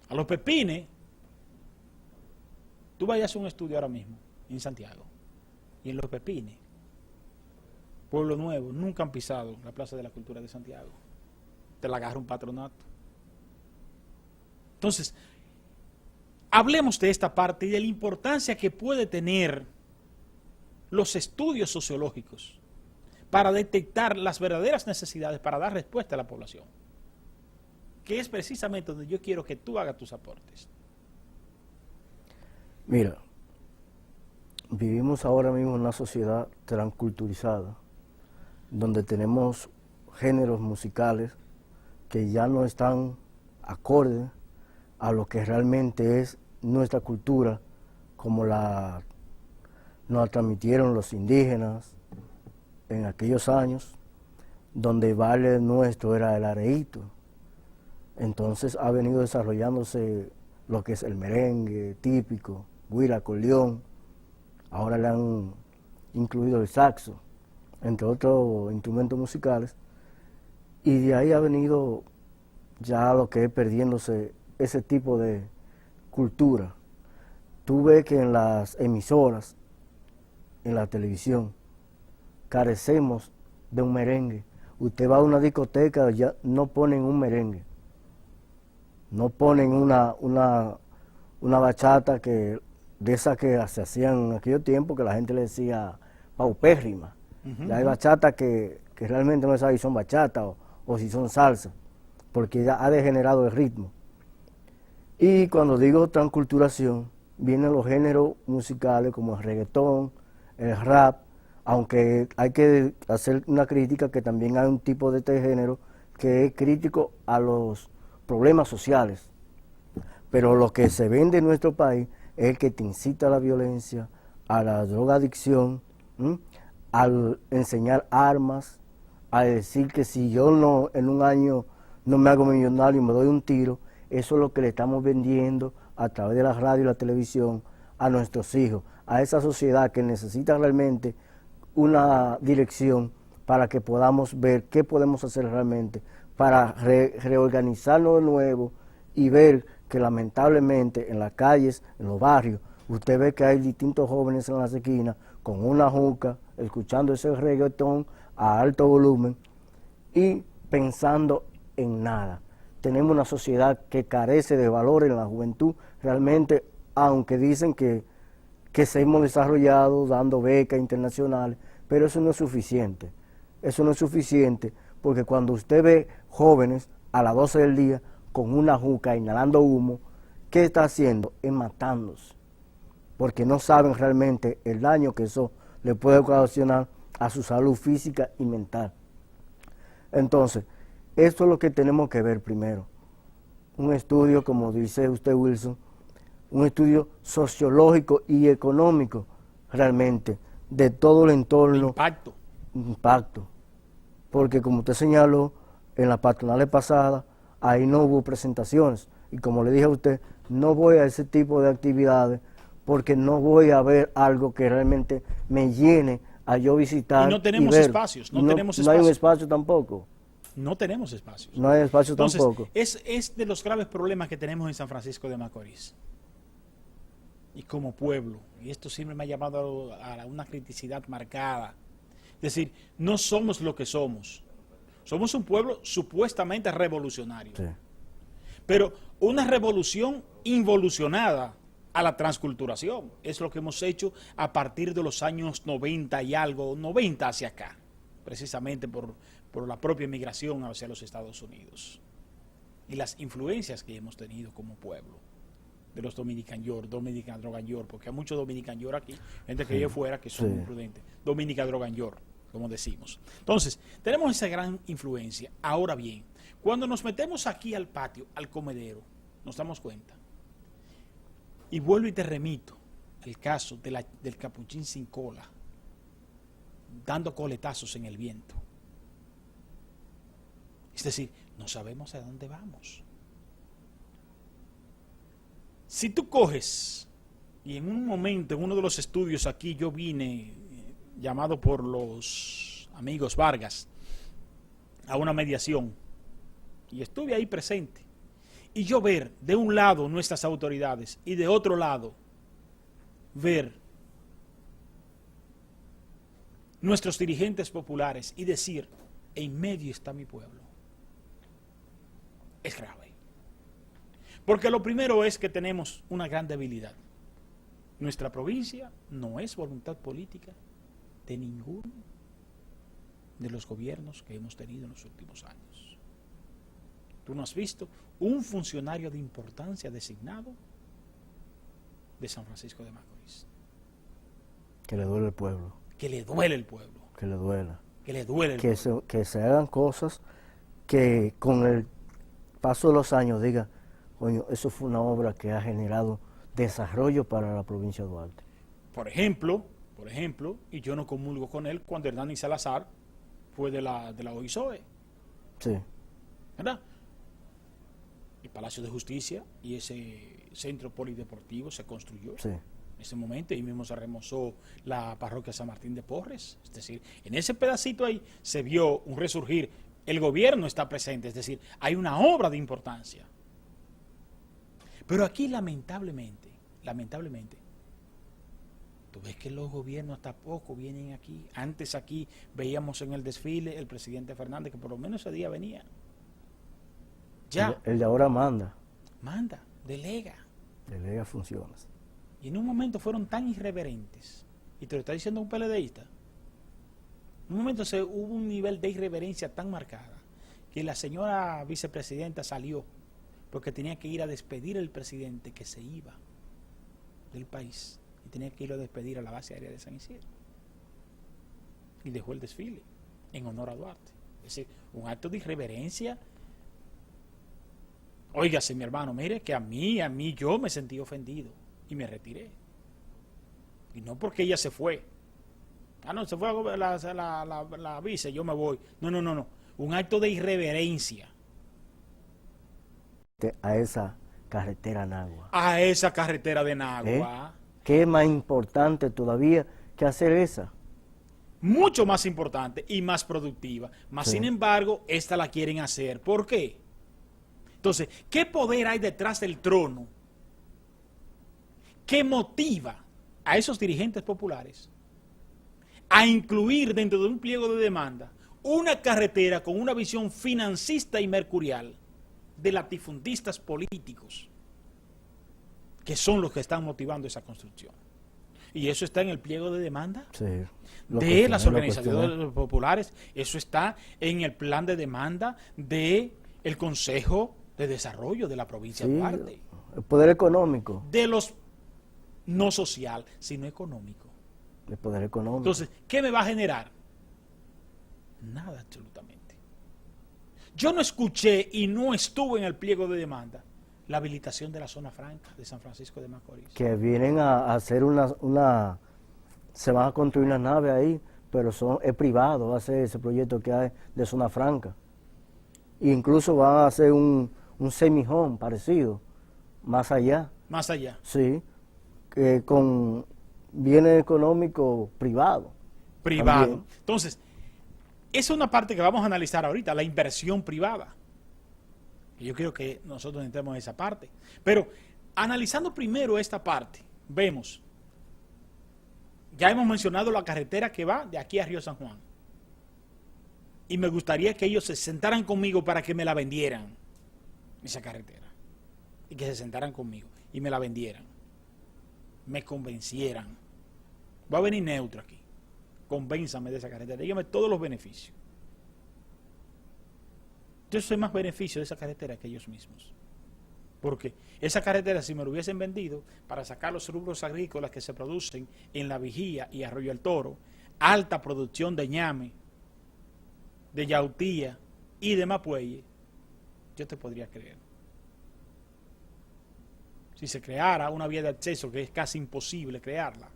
A los Pepines, tú vayas a un estudio ahora mismo en Santiago, y en los Pepines, Pueblo Nuevo, nunca han pisado la Plaza de la Cultura de Santiago. Te la agarra un patronato. Entonces, hablemos de esta parte y de la importancia que puede tener los estudios sociológicos para detectar las verdaderas necesidades, para dar respuesta a la población, que es precisamente donde yo quiero que tú hagas tus aportes. Mira, vivimos ahora mismo en una sociedad transculturizada, donde tenemos géneros musicales que ya no están acordes a lo que realmente es nuestra cultura, como nos la transmitieron los indígenas en aquellos años, donde el baile nuestro era el areíto. Entonces ha venido desarrollándose lo que es el merengue típico, güira, acordeón, ahora le han incluido el saxo, entre otros instrumentos musicales, y de ahí ha venido ya lo que es perdiéndose ese tipo de cultura. Tú ves que en las emisoras, en la televisión, carecemos de un merengue. Usted va a una discoteca, ya no ponen un merengue, no ponen una bachata de esas que se hacían en aquellos tiempos, que la gente le decía paupérrima. Ya hay bachata que realmente no sabe si son bachata o si son salsa, porque ya ha degenerado el ritmo. Y cuando digo transculturación, vienen los géneros musicales como el reggaetón, el rap, aunque hay que hacer una crítica que también hay un tipo de este género que es crítico a los problemas sociales. Pero lo que se vende en nuestro país es el que te incita a la violencia, a la drogadicción, al enseñar armas, a decir que si yo no en un año no me hago millonario y me doy un tiro. Eso es lo que le estamos vendiendo a través de la radio y la televisión a nuestros hijos, a esa sociedad que necesita realmente una dirección para que podamos ver qué podemos hacer realmente para reorganizarnos de nuevo y ver que lamentablemente en las calles, en los barrios, usted ve que hay distintos jóvenes en las esquinas con una juca, escuchando ese reggaetón a alto volumen y pensando en nada. Tenemos una sociedad que carece de valores en la juventud, realmente, aunque dicen que se hemos desarrollado dando becas internacionales, pero eso no es suficiente. Eso no es suficiente porque cuando usted ve jóvenes a las 12 del día con una juca inhalando humo, ¿qué está haciendo? Es matándose, porque no saben realmente el daño que eso le puede ocasionar a su salud física y mental. Entonces, esto es lo que tenemos que ver primero. Un estudio, como dice usted, Wilson, un estudio sociológico y económico realmente de todo el entorno. Impacto. Porque como usted señaló, en las patronales pasadas, ahí no hubo presentaciones. Y como le dije a usted, no voy a ese tipo de actividades porque no voy a ver algo que realmente me llene a yo visitar. Y no tenemos espacios, no tenemos espacios. No hay un espacio tampoco. No tenemos espacios. No hay espacio Entonces, tampoco. Es de los graves problemas que tenemos en San Francisco de Macorís. Y como pueblo, y esto siempre me ha llamado a una criticidad marcada. Es decir, no somos lo que somos. Somos un pueblo supuestamente revolucionario. Sí. Pero una revolución involucionada a la transculturación. Es lo que hemos hecho a partir de los años 90 y algo, 90 hacia acá. Precisamente por la propia migración hacia los Estados Unidos. Y las influencias que hemos tenido como pueblo. De los Dominican York, Dominican Drogan York, porque hay muchos Dominican York aquí, gente que vive fuera que son muy prudentes. Dominican Drogan York, como decimos. Entonces, tenemos esa gran influencia. Ahora bien, cuando nos metemos aquí al patio, al comedero, nos damos cuenta. Y vuelvo y te remito al caso del capuchín sin cola, dando coletazos en el viento. Es decir, no sabemos a dónde vamos. Si tú coges, y en un momento, en uno de los estudios aquí, yo vine, llamado por los amigos Vargas, a una mediación, y estuve ahí presente, Y yo ver de un lado nuestras autoridades y de otro lado ver nuestros dirigentes populares y decir, en medio está mi pueblo, es grave. Porque lo primero es que tenemos una gran debilidad. Nuestra provincia no es voluntad política de ninguno de los gobiernos que hemos tenido en los últimos años. Tú no has visto un funcionario de importancia designado de San Francisco de Macorís. Que le duele el pueblo. Que le duele el pueblo. Que le duela. Que le duele el Que pueblo. que se hagan cosas que con el paso de los años diga, coño, eso fue una obra que ha generado desarrollo para la provincia de Duarte. Por ejemplo, y yo no comulgo con él, cuando Hernán Salazar fue de la OISOE, Sí, ¿verdad? El Palacio de Justicia y ese centro polideportivo se construyó sí. en ese momento, y mismo se remozó la parroquia San Martín de Porres. Es decir, en ese pedacito ahí se vio un resurgir. El gobierno está presente, es decir, hay una obra de importancia. Pero aquí lamentablemente, tú ves que los gobiernos tampoco vienen aquí. Antes aquí veíamos en el desfile el presidente Fernández, que por lo menos ese día venía. Ya. El de ahora manda. Manda, delega. Delega funciones. Y en un momento fueron tan irreverentes, y te lo está diciendo un PLDista, en un momento hubo un nivel de irreverencia tan marcada, que la señora vicepresidenta salió, porque tenía que ir a despedir al presidente que se iba del país, y tenía que ir a despedir a la base aérea de San Isidro. Y dejó el desfile en honor a Duarte. Es decir, un acto de irreverencia. Óigase, mi hermano, mire que a mí yo me sentí ofendido y me retiré. Y no porque ella se fue. Ah, no, se fue la vice, yo me voy. No. Un acto de irreverencia. A esa carretera Nagua. A esa carretera de Nagua. ¿Qué es más importante todavía que hacer esa? Mucho más importante y más productiva. Más Sí. sin embargo, esta la quieren hacer. ¿Por qué? Entonces, ¿qué poder hay detrás del trono que motiva a esos dirigentes populares a incluir dentro de un pliego de demanda una carretera con una visión financista y mercurial de latifundistas políticos, que son los que están motivando esa construcción? Y eso está en el pliego de demanda Sí. de las organizaciones populares, eso está en el plan de demanda del Consejo de Desarrollo de la provincia de Duarte. El poder económico. De los, no social, sino económico. El poder económico. Entonces, ¿qué me va a generar? Nada, absolutamente. Yo no escuché y no estuve en el pliego de demanda la habilitación de la zona franca de San Francisco de Macorís. Que vienen a hacer se van a construir unas naves ahí, pero es privado, va a ser ese proyecto que hay de zona franca. Incluso van a hacer un semi-home parecido, más allá. Más allá. Sí, con bienes económicos privados. Privado. También. Entonces, esa es una parte que vamos a analizar ahorita, la inversión privada. Yo quiero que nosotros entremos en esa parte. Pero analizando primero esta parte, vemos, ya hemos mencionado la carretera que va de aquí a Río San Juan. Y me gustaría que ellos se sentaran conmigo para que me la vendieran, esa carretera. Y que se sentaran conmigo y me la vendieran. Me convencieran. Voy a venir neutro aquí. Convénzame de esa carretera. Dígame todos los beneficios. Yo soy más beneficio de esa carretera que ellos mismos. Porque esa carretera, si me lo hubiesen vendido para sacar los rubros agrícolas que se producen en La Vigía y Arroyo el Toro, alta producción de ñame, de yautía y de mapueye, yo te podría creer. Si se creara una vía de acceso, que es casi imposible crearla,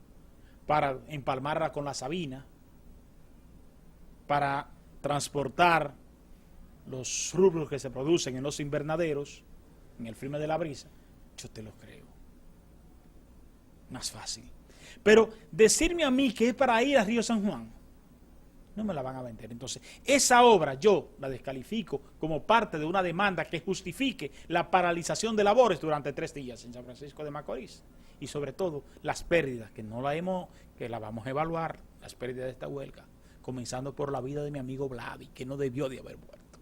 para empalmarla con la Sabina, para transportar los rubros que se producen en los invernaderos, en el firme de la brisa, yo te lo creo. Más fácil. Pero decirme a mí que es para ir a Río San Juan, no me la van a vender. Entonces, esa obra yo la descalifico como parte de una demanda que justifique la paralización de labores durante 3 días en San Francisco de Macorís. Y sobre todo, las pérdidas, que la vamos a evaluar, las pérdidas de esta huelga, comenzando por la vida de mi amigo Vladi, que no debió de haber muerto.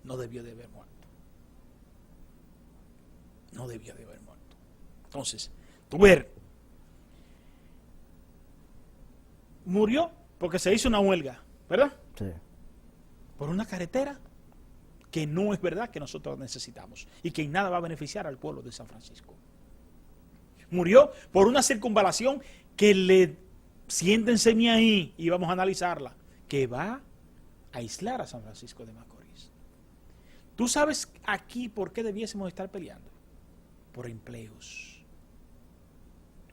No debió de haber muerto. No debió de haber muerto. Entonces, Tuber murió porque se hizo una huelga, ¿verdad? Sí. Por una carretera que no es verdad que nosotros necesitamos y que en nada va a beneficiar al pueblo de San Francisco. Murió por una circunvalación que siéntense ahí y vamos a analizarla, que va a aislar a San Francisco de Macorís. ¿Tú sabes aquí por qué debiésemos estar peleando? Por empleos.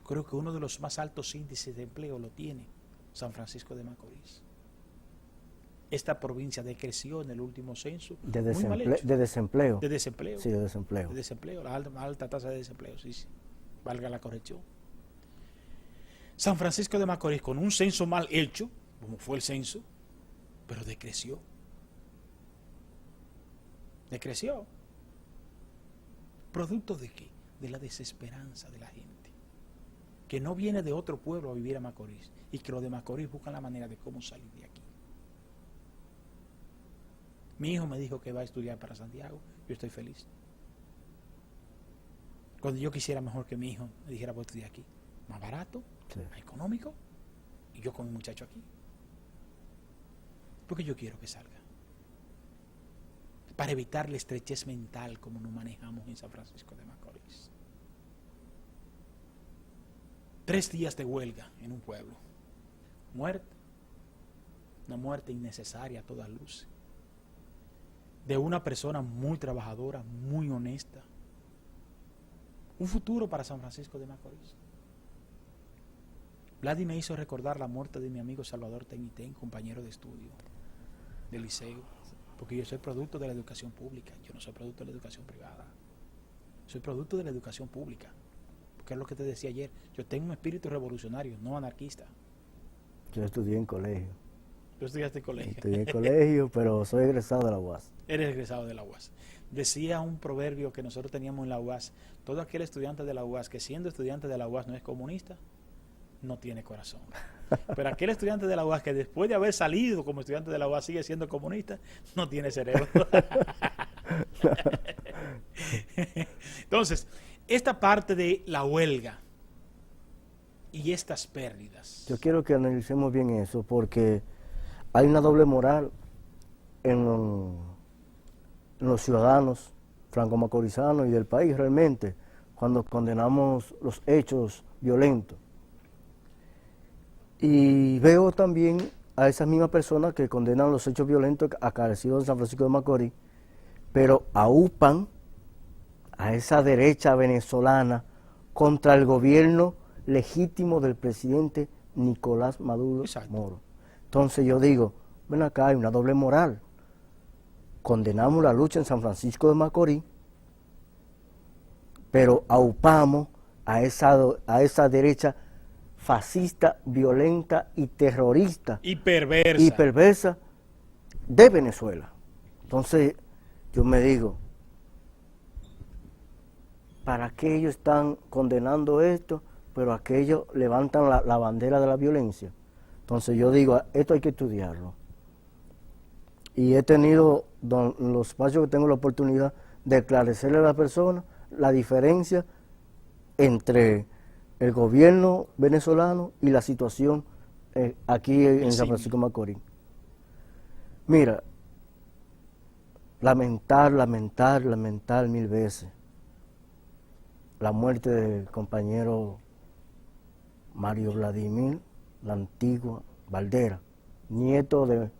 Creo que uno de los más altos índices de empleo lo tiene San Francisco de Macorís. Esta provincia decreció en el último censo. De desempleo. De desempleo. Sí, de desempleo. De desempleo, la alta tasa de desempleo, sí, sí. Valga la corrección. San Francisco de Macorís, con un censo mal hecho, como fue el censo, pero decreció. Decreció. ¿Producto de qué? De la desesperanza de la gente, que no viene de otro pueblo a vivir a Macorís y que los de Macorís buscan la manera de cómo salir de aquí. Mi hijo me dijo que va a estudiar para Santiago, yo estoy feliz. Cuando yo quisiera mejor que mi hijo me dijera voy a estudiar aquí, más barato, Sí. más económico, y yo con un muchacho aquí. Porque yo quiero que salga. Para evitar la estrechez mental como nos manejamos en San Francisco de Macorís. 3 días de huelga en un pueblo. Muerte. Una muerte innecesaria a toda luz. De una persona muy trabajadora, muy honesta. Un futuro para San Francisco de Macorís. Vladi me hizo recordar la muerte de mi amigo Salvador Tenitén, compañero de estudio del liceo, porque yo soy producto de la educación pública, yo no soy producto de la educación privada, soy producto de la educación pública, porque es lo que te decía ayer, yo tengo un espíritu revolucionario, no anarquista. Yo estudié en colegio. Tú estudiaste en colegio. Estudié en colegio, pero soy egresado de la UAS. Eres egresado de la UAS. Decía un proverbio que nosotros teníamos en la UAS, todo aquel estudiante de la UAS que siendo estudiante de la UAS no es comunista, no tiene corazón. Pero aquel estudiante de la UAS que después de haber salido como estudiante de la UAS sigue siendo comunista, no tiene cerebro. Entonces, esta parte de la huelga y estas pérdidas. Yo quiero que analicemos bien eso, porque hay una doble moral en los ciudadanos franco-macorizanos y del país realmente, cuando condenamos los hechos violentos. Y veo también a esas mismas personas que condenan los hechos violentos acaecidos en San Francisco de Macorís, pero aupan a esa derecha venezolana contra el gobierno legítimo del presidente Nicolás Maduro Moro. Entonces yo digo, ven acá, hay una doble moral. Condenamos la lucha en San Francisco de Macorís, pero aupamos a esa derecha fascista, violenta y terrorista y perversa de Venezuela. Entonces yo me digo, ¿para qué ellos están condenando esto, pero aquellos levantan la bandera de la violencia? Entonces yo digo, esto hay que estudiarlo. Y he tenido, los espacios que tengo la oportunidad de esclarecerle a las personas la diferencia entre el gobierno venezolano y la situación aquí en San Francisco de Macorís. Mira, lamentar mil veces la muerte del compañero Mario Vladimir La Antigua Valdera, nieto de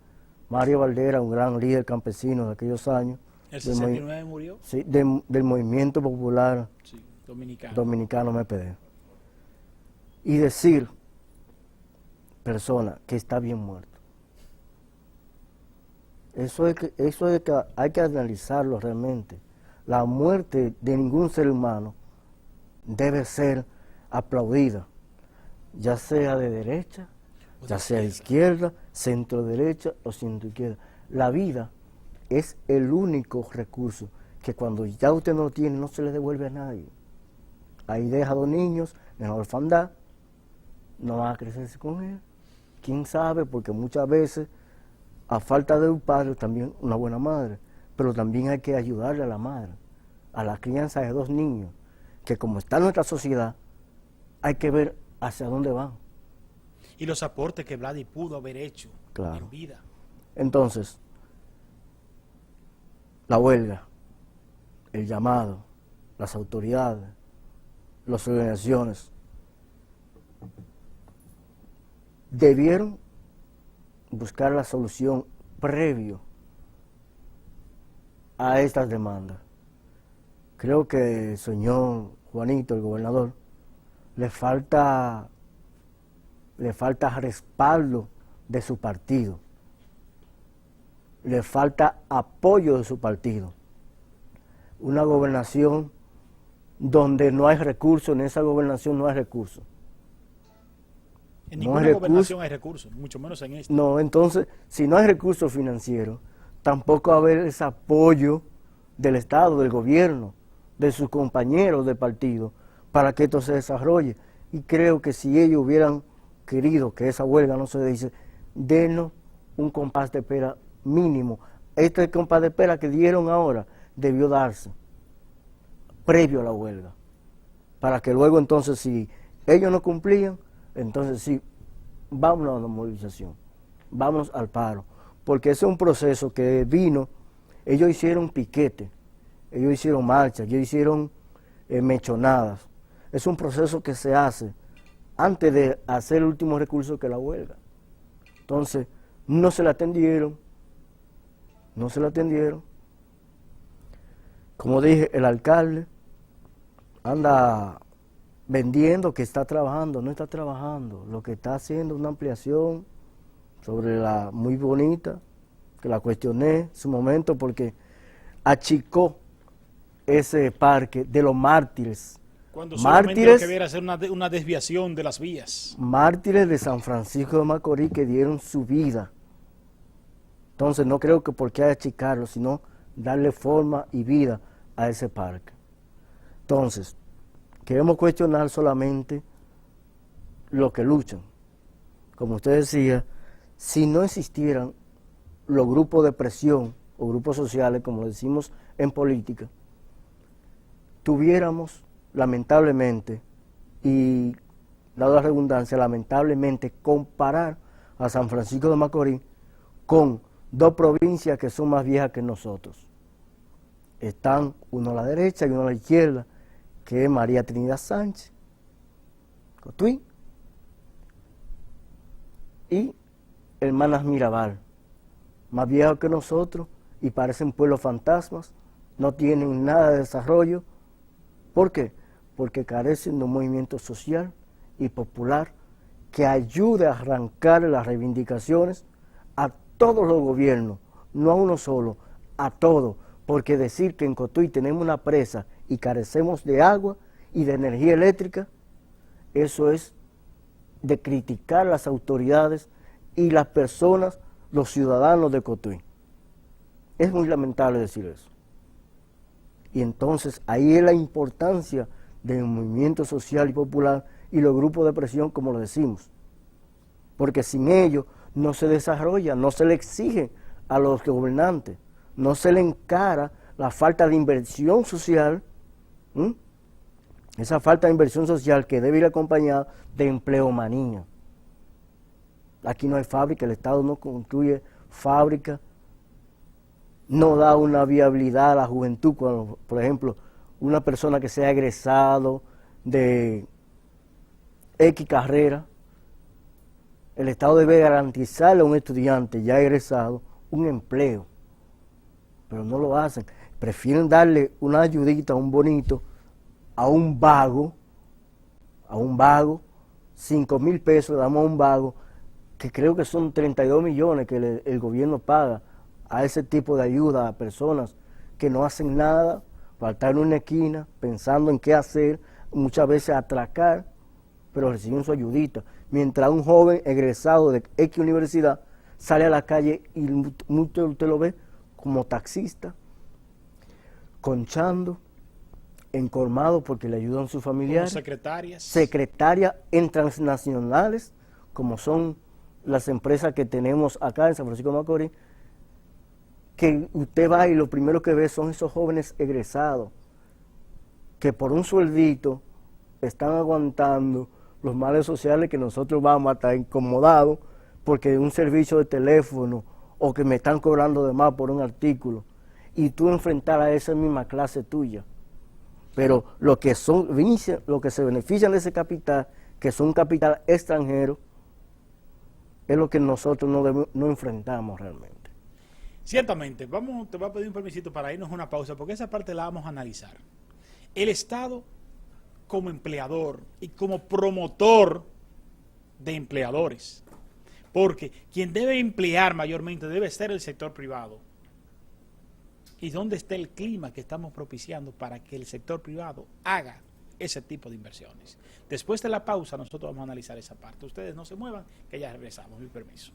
Mario Valdera, un gran líder campesino de aquellos años. ¿El 69 murió? Sí, del Movimiento Popular sí, Dominicano. Dominicano MPD. Y decir, persona, que está bien muerto. Eso es que hay que analizarlo realmente. La muerte de ningún ser humano debe ser aplaudida, ya sea de derecha ya sea izquierda, centro derecha o centro izquierda. La vida es el único recurso que cuando ya usted no lo tiene, no se le devuelve a nadie. Ahí deja a 2 niños en la orfandad, no van a crecerse con él. ¿Quién sabe? Porque muchas veces, a falta de un padre, también una buena madre, pero también hay que ayudarle a la madre, a la crianza de 2 niños, que como está nuestra sociedad, hay que ver hacia dónde van. Y los aportes que Vladi pudo haber hecho Claro. en vida. Entonces, la huelga, el llamado, las autoridades, las organizaciones, debieron buscar la solución previo a estas demandas. Creo que el señor Juanito, el gobernador, le falta respaldo de su partido, le falta apoyo de su partido. Una gobernación donde no hay recursos, en esa gobernación no hay recursos. En No ninguna hay gobernación hay recursos, mucho menos en esta. No, entonces, si no hay recursos financieros, tampoco va a haber ese apoyo del Estado, del gobierno, de sus compañeros de partido, para que esto se desarrolle. Y creo que si ellos hubieran querido que esa huelga no se dice, denos un compás de espera mínimo. Este compás de espera que dieron ahora debió darse previo a la huelga, para que luego entonces, si ellos no cumplían, entonces sí, vámonos a la movilización, vámonos al paro, porque ese es un proceso que vino, ellos hicieron piquete, ellos hicieron marchas, ellos hicieron mechonadas. Es un proceso que se hace antes de hacer el último recurso, que es la huelga. Entonces, no se la atendieron. Como dije, el alcalde anda vendiendo que está trabajando, no está trabajando. Lo que está haciendo es una ampliación sobre la muy bonita, que la cuestioné en su momento porque achicó ese parque de los mártires. Cuando solamente lo que hubiera hacer una desviación de las vías. Mártires de San Francisco de Macorís que dieron su vida. Entonces no creo que por qué achicarlo, sino darle forma y vida a ese parque. Entonces, queremos cuestionar solamente lo que luchan. Como usted decía, si no existieran los grupos de presión o grupos sociales, como lo decimos en política, tuviéramos lamentablemente, y dado la redundancia, lamentablemente comparar a San Francisco de Macorís con 2 provincias que son más viejas que nosotros. Están uno a la derecha y uno a la izquierda, que es María Trinidad Sánchez, Cotuí, y Hermanas Mirabal, más viejos que nosotros y parecen pueblos fantasmas, no tienen nada de desarrollo. ¿Por qué? Porque carecen de un movimiento social y popular que ayude a arrancar las reivindicaciones a todos los gobiernos, no a uno solo, a todos, porque decir que en Cotuí tenemos una presa y carecemos de agua y de energía eléctrica, eso es de criticar las autoridades y las personas, los ciudadanos de Cotuí. Es muy lamentable decir eso. Y entonces ahí es la importancia del movimiento social y popular y los grupos de presión, como lo decimos. Porque sin ellos no se desarrolla, no se le exige a los gobernantes, no se le encara la falta de inversión social, esa falta de inversión social que debe ir acompañada de empleomanía. Aquí no hay fábrica, el Estado no construye fábrica, no da una viabilidad a la juventud cuando, por ejemplo, una persona que sea egresado de X carrera, el Estado debe garantizarle a un estudiante ya egresado un empleo, pero no lo hacen. Prefieren darle una ayudita, un bonito, a un vago, 5,000 pesos le damos a un vago, que creo que son 32 millones que el gobierno paga a ese tipo de ayuda a personas que no hacen nada, para estar en una esquina pensando en qué hacer, muchas veces atracar, pero reciben su ayudita. Mientras un joven egresado de X universidad sale a la calle y mucho usted lo ve como taxista, conchando, encormado porque le ayudan sus familiares. Como secretarias. Secretarias en transnacionales, como son las empresas que tenemos acá en San Francisco de Macorís, que usted va y lo primero que ve son esos jóvenes egresados que por un sueldito están aguantando los males sociales que nosotros vamos a estar incomodados porque un servicio de teléfono o que me están cobrando de más por un artículo y tú enfrentar a esa misma clase tuya. Pero lo que se benefician de ese capital, que son un capital extranjero, es lo que nosotros no enfrentamos realmente. Ciertamente, te voy a pedir un permisito para irnos a una pausa, porque esa parte la vamos a analizar. El Estado, como empleador y como promotor de empleadores, porque quien debe emplear mayormente debe ser el sector privado. ¿Y dónde está el clima que estamos propiciando para que el sector privado haga ese tipo de inversiones? Después de la pausa nosotros vamos a analizar esa parte. Ustedes no se muevan, que ya regresamos. Mi permiso.